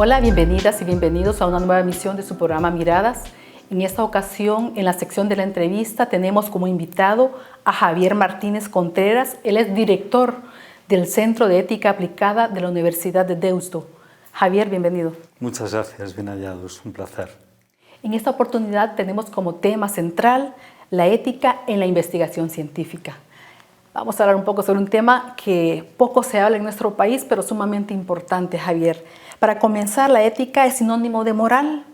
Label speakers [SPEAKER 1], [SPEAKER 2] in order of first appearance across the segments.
[SPEAKER 1] Hola, bienvenidas y bienvenidos a una nueva emisión de su programa Miradas. En esta ocasión, en la sección de la entrevista, tenemos como invitado a Javier Martínez Contreras. Él es director del Centro de Ética Aplicada de la Universidad de Deusto. Javier, bienvenido.
[SPEAKER 2] Muchas gracias, bien hallados, un placer.
[SPEAKER 1] En esta oportunidad tenemos como tema central la ética en la investigación científica. Vamos a hablar un poco sobre un tema que poco se habla en nuestro país, pero sumamente importante, Javier. Para comenzar, ¿la ética es sinónimo de moral?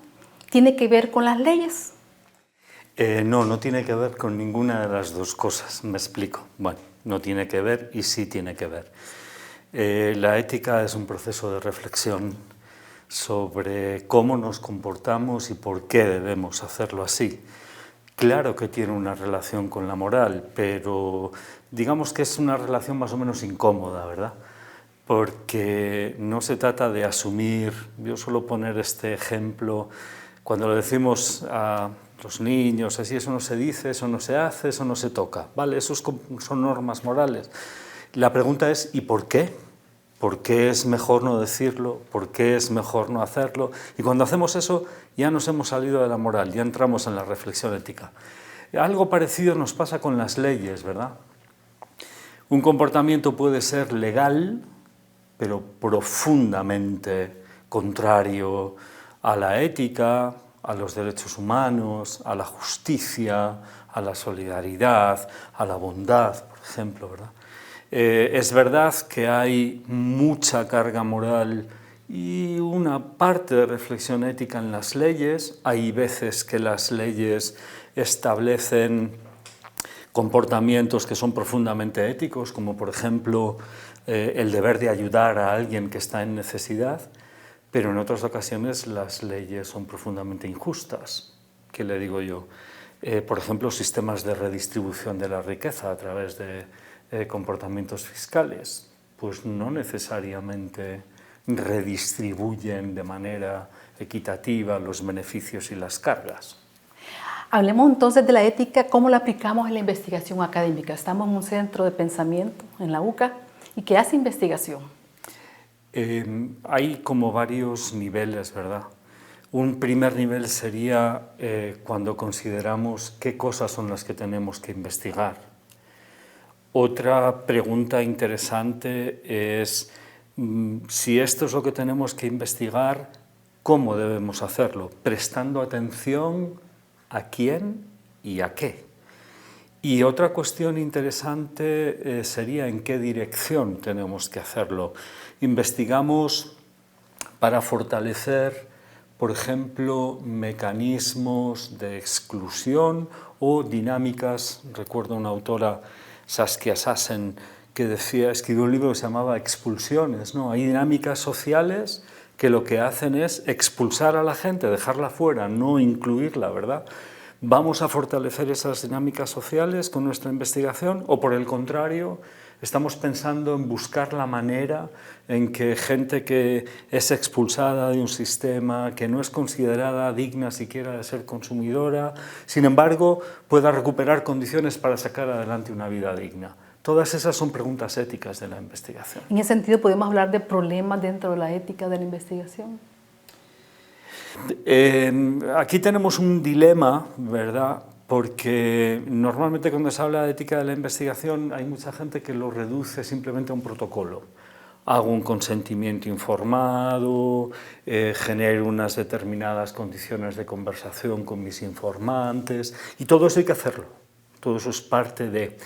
[SPEAKER 1] ¿Tiene que ver con las leyes?
[SPEAKER 2] No tiene que ver con ninguna de las dos cosas, me explico. Bueno, no tiene que ver y sí tiene que ver. La ética es un proceso de reflexión sobre cómo nos comportamos y por qué debemos hacerlo así. Claro que tiene una relación con la moral, pero digamos que es una relación más o menos incómoda, ¿verdad? Porque no se trata de asumir, yo suelo poner este ejemplo, cuando le decimos a los niños, así, eso no se dice, eso no se hace, eso no se toca, ¿vale? Esos son normas morales. La pregunta es, ¿y por qué? ¿Por qué es mejor no decirlo? ¿Por qué es mejor no hacerlo? Y cuando hacemos eso, ya nos hemos salido de la moral, ya entramos en la reflexión ética. Algo parecido nos pasa con las leyes, ¿verdad? Un comportamiento puede ser legal, pero profundamente contrario a la ética, a los derechos humanos, a la justicia, a la solidaridad, a la bondad, por ejemplo, ¿verdad? Es verdad que hay mucha carga moral y una parte de reflexión ética en las leyes. Hay veces que las leyes establecen comportamientos que son profundamente éticos, como por ejemplo el deber de ayudar a alguien que está en necesidad, pero en otras ocasiones las leyes son profundamente injustas. ¿Qué le digo yo? Por ejemplo, sistemas de redistribución de la riqueza a través de comportamientos fiscales, pues no necesariamente redistribuyen de manera equitativa los beneficios y las cargas.
[SPEAKER 1] Hablemos entonces de la ética, cómo la aplicamos en la investigación académica. Estamos en un centro de pensamiento en la UCA y ¿qué hace investigación?
[SPEAKER 2] Hay como varios niveles, ¿verdad? Un primer nivel sería cuando consideramos qué cosas son las que tenemos que investigar. Otra pregunta interesante es si esto es lo que tenemos que investigar, ¿cómo debemos hacerlo? Prestando atención a quién y a qué. Y otra cuestión interesante sería en qué dirección tenemos que hacerlo. Investigamos para fortalecer, por ejemplo, mecanismos de exclusión o dinámicas. Recuerdo una autora, Saskia Sassen, que escribió un libro que se llamaba Expulsiones, ¿no? Hay dinámicas sociales que lo que hacen es expulsar a la gente, dejarla fuera, no incluirla, ¿verdad? ¿Vamos a fortalecer esas dinámicas sociales con nuestra investigación o, por el contrario, estamos pensando en buscar la manera en que gente que es expulsada de un sistema, que no es considerada digna siquiera de ser consumidora, sin embargo, pueda recuperar condiciones para sacar adelante una vida digna? Todas esas son preguntas éticas de la investigación.
[SPEAKER 1] En ese sentido, ¿podemos hablar de problemas dentro de la ética de la investigación?
[SPEAKER 2] Aquí tenemos un dilema, ¿verdad? Porque normalmente cuando se habla de ética de la investigación hay mucha gente que lo reduce simplemente a un protocolo. Hago un consentimiento informado, genero unas determinadas condiciones de conversación con mis informantes y todo eso hay que hacerlo, todo eso es parte de...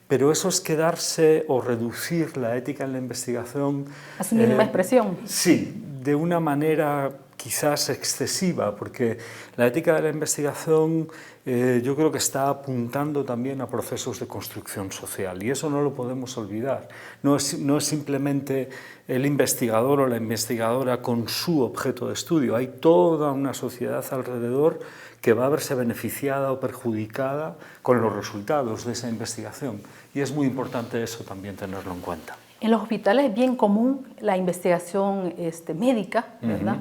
[SPEAKER 2] Pero eso es quedarse o reducir la ética en la investigación...
[SPEAKER 1] A su mínima expresión.
[SPEAKER 2] Sí, de una manera quizás excesiva, porque la ética de la investigación yo creo que está apuntando también a procesos de construcción social y eso no lo podemos olvidar. No es simplemente el investigador o la investigadora con su objeto de estudio, hay toda una sociedad alrededor que va a verse beneficiada o perjudicada con los resultados de esa investigación y es muy importante eso también tenerlo en cuenta.
[SPEAKER 1] En los hospitales es bien común la investigación médica, ¿verdad?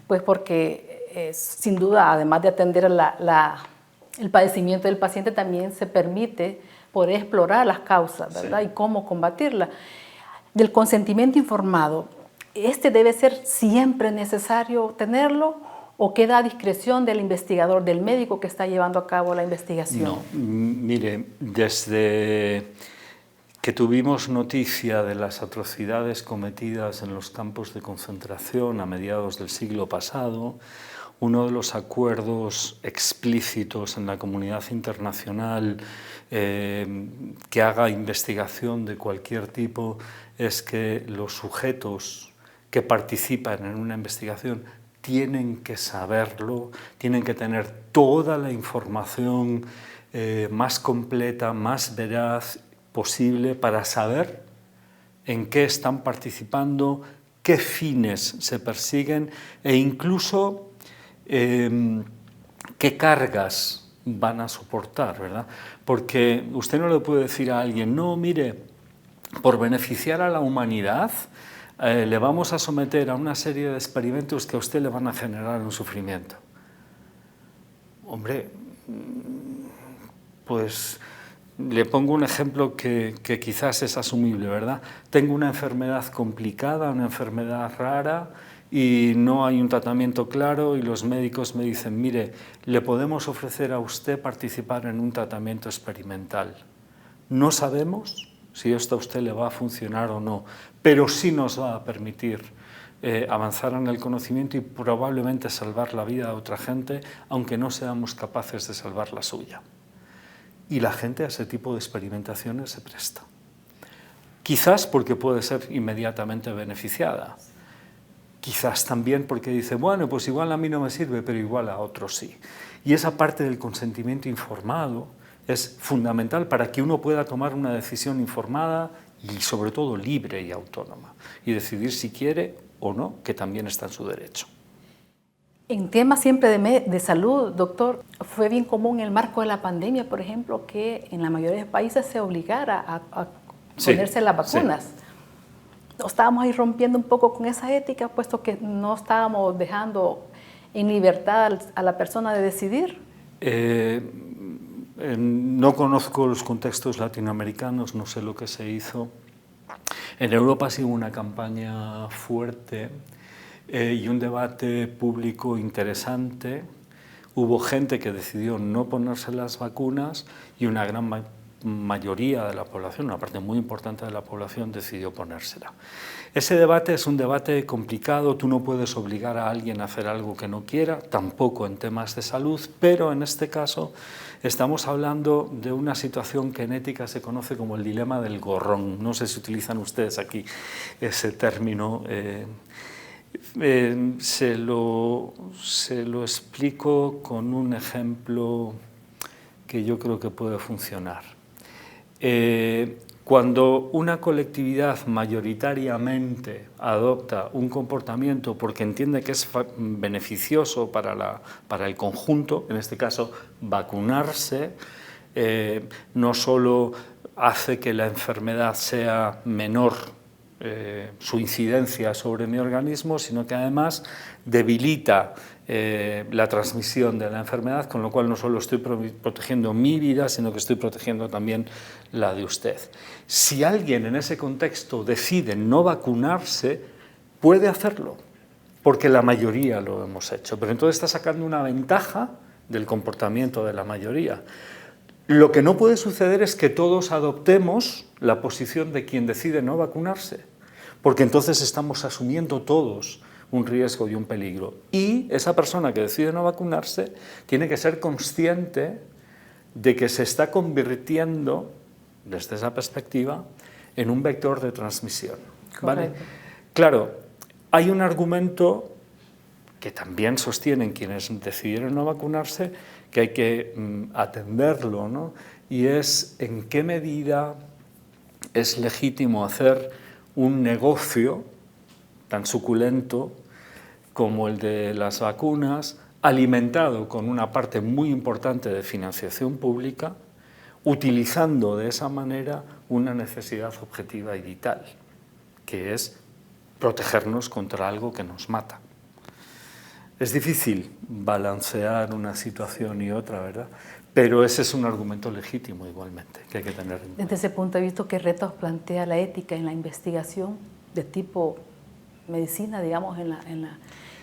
[SPEAKER 1] Pues porque sin duda, además de atender el padecimiento del paciente, también se permite poder explorar las causas, ¿verdad? Sí. Y cómo combatirla. Del consentimiento informado, ¿Este debe ser siempre necesario tenerlo o queda a discreción del investigador, del médico que está llevando a cabo la investigación?
[SPEAKER 2] No, mire, desde que tuvimos noticia de las atrocidades cometidas en los campos de concentración a mediados del siglo pasado, uno de los acuerdos explícitos en la comunidad internacional que haga investigación de cualquier tipo es que los sujetos que participan en una investigación tienen que saberlo, tienen que tener toda la información más completa, más veraz posible para saber en qué están participando, qué fines se persiguen e incluso qué cargas van a soportar, ¿verdad? Porque usted no le puede decir a alguien, no, mire, por beneficiar a la humanidad le vamos a someter a una serie de experimentos que a usted le van a generar un sufrimiento. Hombre, pues le pongo un ejemplo que quizás es asumible, ¿verdad? Tengo una enfermedad complicada, una enfermedad rara y no hay un tratamiento claro y los médicos me dicen, mire, le podemos ofrecer a usted participar en un tratamiento experimental. No sabemos si esto a usted le va a funcionar o no, pero sí nos va a permitir avanzar en el conocimiento y probablemente salvar la vida de otra gente, aunque no seamos capaces de salvar la suya. Y la gente a ese tipo de experimentaciones se presta. Quizás porque puede ser inmediatamente beneficiada. Quizás también porque dice, bueno, pues igual a mí no me sirve, pero igual a otros sí. Y esa parte del consentimiento informado es fundamental para que uno pueda tomar una decisión informada y sobre todo libre y autónoma y decidir si quiere o no, que también está en su derecho.
[SPEAKER 1] En temas siempre de salud, doctor, fue bien común en el marco de la pandemia, por ejemplo, que en la mayoría de países se obligara a ponerse las vacunas. Sí. Estábamos ahí rompiendo un poco con esa ética, puesto que no estábamos dejando en libertad a la persona de decidir.
[SPEAKER 2] No conozco los contextos latinoamericanos, no sé lo que se hizo. En Europa sí hubo una campaña fuerte y un debate público interesante. Hubo gente que decidió no ponerse las vacunas y una gran mayoría de la población, una parte muy importante de la población, decidió ponérsela. Ese debate es un debate complicado, tú no puedes obligar a alguien a hacer algo que no quiera, tampoco en temas de salud, pero en este caso estamos hablando de una situación que en ética se conoce como el dilema del gorrón. No sé si utilizan ustedes aquí ese término. Se lo explico con un ejemplo que yo creo que puede funcionar. Cuando una colectividad mayoritariamente adopta un comportamiento porque entiende que es beneficioso para el conjunto, en este caso vacunarse, no solo hace que la enfermedad sea menor, su incidencia sobre mi organismo, sino que además debilita la transmisión de la enfermedad, con lo cual no solo estoy protegiendo mi vida, sino que estoy protegiendo también la de usted. Si alguien en ese contexto decide no vacunarse, puede hacerlo, porque la mayoría lo hemos hecho, pero entonces está sacando una ventaja del comportamiento de la mayoría. Lo que no puede suceder es que todos adoptemos la posición de quien decide no vacunarse, porque entonces estamos asumiendo todos un riesgo y un peligro. Y esa persona que decide no vacunarse tiene que ser consciente de que se está convirtiendo, desde esa perspectiva, en un vector de transmisión. ¿Vale? Claro, hay un argumento que también sostienen quienes decidieron no vacunarse, que hay que atenderlo, ¿no? Y es en qué medida es legítimo hacer un negocio tan suculento como el de las vacunas, alimentado con una parte muy importante de financiación pública, utilizando de esa manera una necesidad objetiva y vital, que es protegernos contra algo que nos mata. Es difícil balancear una situación y otra, ¿verdad? Pero ese es un argumento legítimo igualmente, que hay que tener en cuenta.
[SPEAKER 1] Desde ese punto de vista, ¿qué retos plantea la ética en la investigación de tipo medicina, digamos, en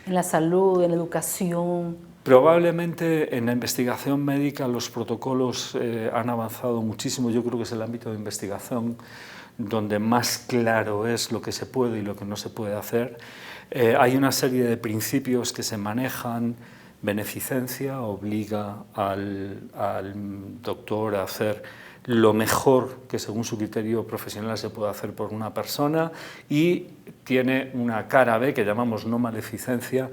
[SPEAKER 1] la salud, en la educación?
[SPEAKER 2] Probablemente en la investigación médica los protocolos han avanzado muchísimo. Yo creo que es el ámbito de investigación donde más claro es lo que se puede y lo que no se puede hacer. Hay una serie de principios que se manejan. Beneficencia obliga al doctor a hacer lo mejor que según su criterio profesional se puede hacer por una persona, y tiene una cara B que llamamos no maleficencia.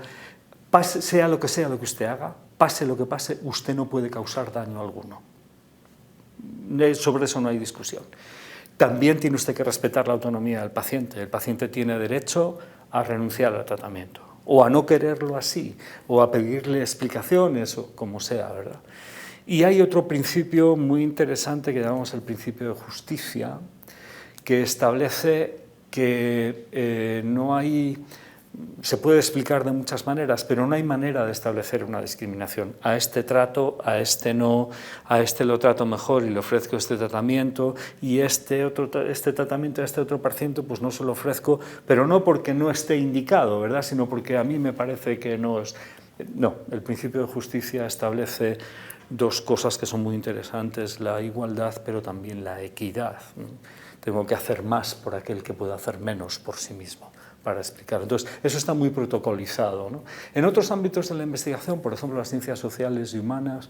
[SPEAKER 2] Sea lo que usted haga, pase lo que pase, usted no puede causar daño alguno. Sobre eso no hay discusión. También tiene usted que respetar la autonomía del paciente. El paciente tiene derecho a renunciar al tratamiento, o a no quererlo así, o a pedirle explicaciones, o como sea, ¿verdad? Y hay otro principio muy interesante que llamamos el principio de justicia, que establece que no hay... Se puede explicar de muchas maneras, pero no hay manera de establecer una discriminación. A este trato, a este no, a este lo trato mejor y le ofrezco este tratamiento, y este tratamiento a este otro paciente pues no se lo ofrezco, pero no porque no esté indicado, ¿verdad?, sino porque a mí me parece que no es... No, el principio de justicia establece dos cosas que son muy interesantes: la igualdad, pero también la equidad. Tengo que hacer más por aquel que puede hacer menos por sí mismo, para explicar. Entonces, eso está muy protocolizado, ¿no? En otros ámbitos de la investigación, por ejemplo, las ciencias sociales y humanas,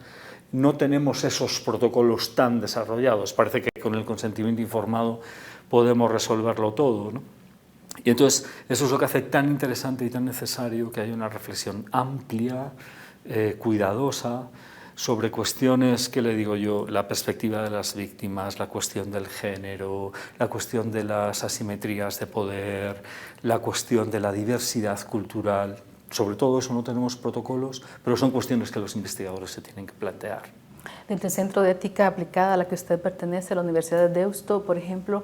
[SPEAKER 2] no tenemos esos protocolos tan desarrollados. Parece que con el consentimiento informado podemos resolverlo todo, ¿no? Y entonces, eso es lo que hace tan interesante y tan necesario que haya una reflexión amplia, cuidadosa, sobre cuestiones, ¿qué le digo yo?, la perspectiva de las víctimas, la cuestión del género, la cuestión de las asimetrías de poder, la cuestión de la diversidad cultural. Sobre todo eso no tenemos protocolos, pero son cuestiones que los investigadores se tienen que plantear.
[SPEAKER 1] Desde el Centro de Ética Aplicada a la que usted pertenece, la Universidad de Deusto, por ejemplo,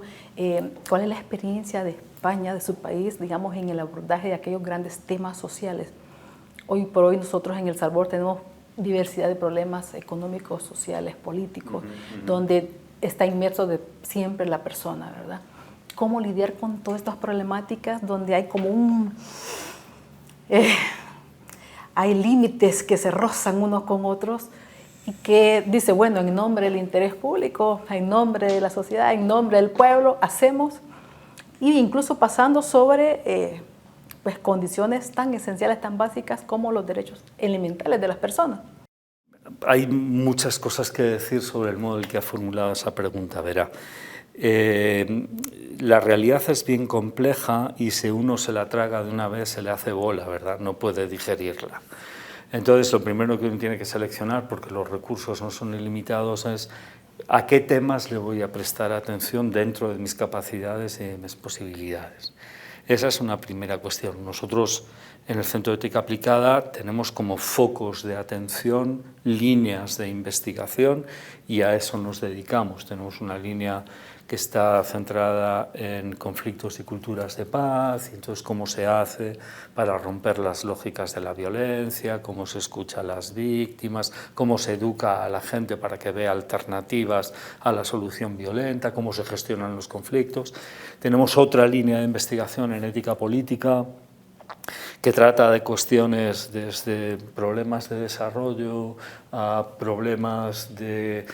[SPEAKER 1] ¿cuál es la experiencia de España, de su país, digamos, en el abordaje de aquellos grandes temas sociales? Hoy por hoy nosotros en El Salvador tenemos diversidad de problemas económicos, sociales, políticos, donde está inmerso siempre la persona, ¿verdad? ¿Cómo lidiar con todas estas problemáticas donde hay como hay límites que se rozan unos con otros, y que dice, bueno, en nombre del interés público, en nombre de la sociedad, en nombre del pueblo, hacemos, e incluso pasando sobre pues condiciones tan esenciales, tan básicas como los derechos elementales de las personas?
[SPEAKER 2] Hay muchas cosas que decir sobre el modo en que ha formulado esa pregunta, verá. La realidad es bien compleja y si uno se la traga de una vez se le hace bola, ¿verdad? No puede digerirla. Entonces, lo primero que uno tiene que seleccionar, porque los recursos no son ilimitados, es a qué temas le voy a prestar atención dentro de mis capacidades y de mis posibilidades. Esa es una primera cuestión. Nosotros en el Centro de Ética Aplicada tenemos como focos de atención líneas de investigación y a eso nos dedicamos. Tenemos una línea que está centrada en conflictos y culturas de paz, y entonces cómo se hace para romper las lógicas de la violencia, cómo se escucha a las víctimas, cómo se educa a la gente para que vea alternativas a la solución violenta, cómo se gestionan los conflictos. Tenemos otra línea de investigación en ética política que trata de cuestiones desde problemas de desarrollo a problemas de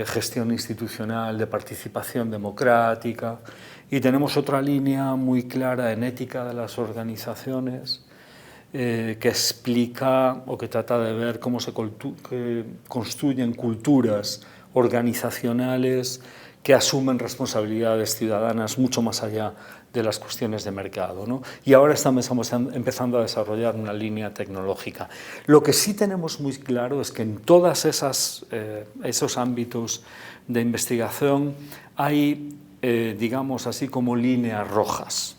[SPEAKER 2] gestión institucional, de participación democrática, y tenemos otra línea muy clara en ética de las organizaciones que explica o que trata de ver cómo se construyen culturas organizacionales que asumen responsabilidades ciudadanas mucho más allá de las cuestiones de mercado, ¿no? Y ahora estamos empezando a desarrollar una línea tecnológica. Lo que sí tenemos muy claro es que en todos esos ámbitos de investigación hay, digamos así, como líneas rojas,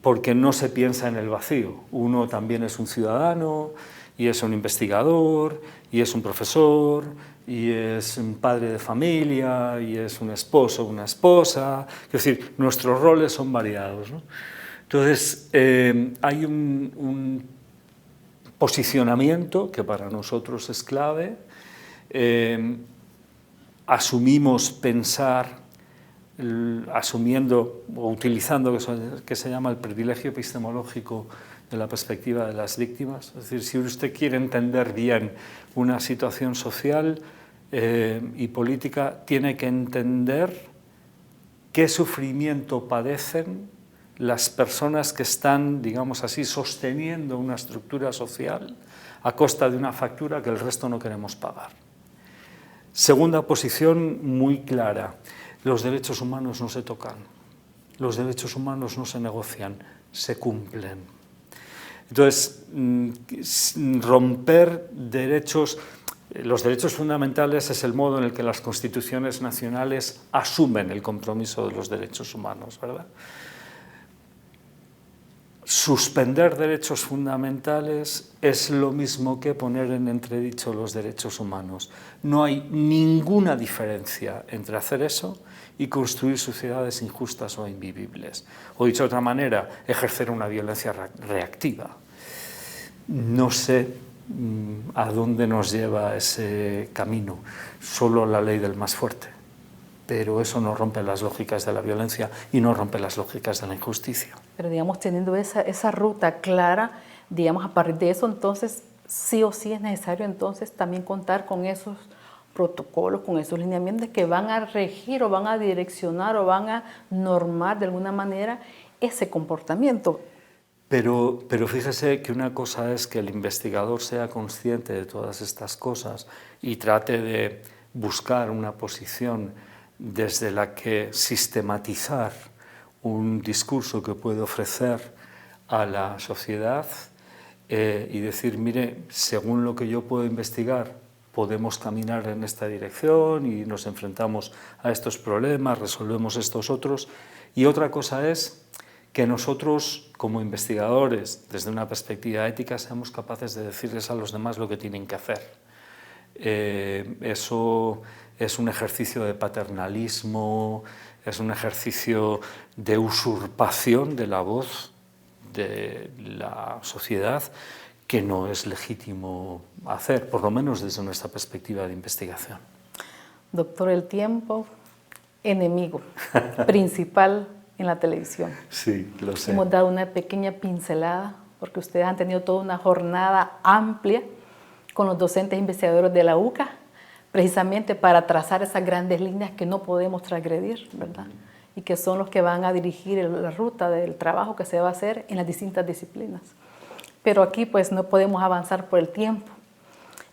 [SPEAKER 2] porque no se piensa en el vacío. Uno también es un ciudadano, y es un investigador, y es un profesor, y es un padre de familia, y es un esposo, una esposa. Es decir, nuestros roles son variados, ¿no? Entonces, hay un posicionamiento que para nosotros es clave. Asumimos pensar asumiendo o utilizando que se llama el privilegio epistemológico de la perspectiva de las víctimas. Es decir, si usted quiere entender bien una situación social y política, tiene que entender qué sufrimiento padecen las personas que están, digamos así, sosteniendo una estructura social a costa de una factura que el resto no queremos pagar. Segunda posición muy clara: los derechos humanos no se tocan, los derechos humanos no se negocian, se cumplen. Entonces, romper derechos, los derechos fundamentales es el modo en el que las constituciones nacionales asumen el compromiso de los derechos humanos, ¿verdad? Suspender derechos fundamentales es lo mismo que poner en entredicho los derechos humanos. No hay ninguna diferencia entre hacer eso y construir sociedades injustas o invivibles. O dicho de otra manera, ejercer una violencia reactiva. No sé a dónde nos lleva ese camino, solo la ley del más fuerte. Pero eso no rompe las lógicas de la violencia y no rompe las lógicas de la injusticia.
[SPEAKER 1] Pero digamos, teniendo esa ruta clara, digamos, a partir de eso, entonces, sí o sí es necesario entonces también contar con esos protocolos, con esos lineamientos que van a regir o van a direccionar o van a normar de alguna manera ese comportamiento.
[SPEAKER 2] Pero fíjese que una cosa es que el investigador sea consciente de todas estas cosas y trate de buscar una posición desde la que sistematizar un discurso que puede ofrecer a la sociedad y decir, mire, según lo que yo puedo investigar, podemos caminar en esta dirección y nos enfrentamos a estos problemas, resolvemos estos otros. Y otra cosa es que nosotros, como investigadores, desde una perspectiva ética, seamos capaces de decirles a los demás lo que tienen que hacer. Eso es un ejercicio de paternalismo, es un ejercicio de usurpación de la voz de la sociedad que no es legítimo hacer, por lo menos desde nuestra perspectiva de investigación.
[SPEAKER 1] Doctor, el tiempo, enemigo principal en la televisión.
[SPEAKER 2] Sí, lo sé.
[SPEAKER 1] Hemos dado una pequeña pincelada porque ustedes han tenido toda una jornada amplia con los docentes investigadores de la UCA, precisamente para trazar esas grandes líneas que no podemos transgredir, ¿verdad? Y que son los que van a dirigir la ruta del trabajo que se va a hacer en las distintas disciplinas. Pero aquí pues no podemos avanzar por el tiempo.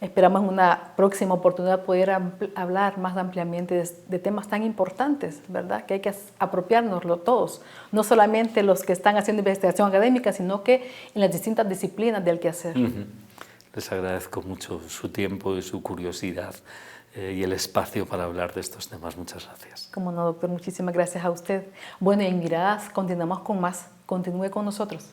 [SPEAKER 1] Esperamos en una próxima oportunidad poder hablar más ampliamente de temas tan importantes, ¿verdad? Que hay que apropiárnoslo todos, no solamente los que están haciendo investigación académica, sino que en las distintas disciplinas del quehacer.
[SPEAKER 2] Les agradezco mucho su tiempo y su curiosidad y el espacio para hablar de estos temas. Muchas gracias.
[SPEAKER 1] Como no, doctor, muchísimas gracias a usted. Bueno, y en Miradas continuamos con más. Continúe con nosotros.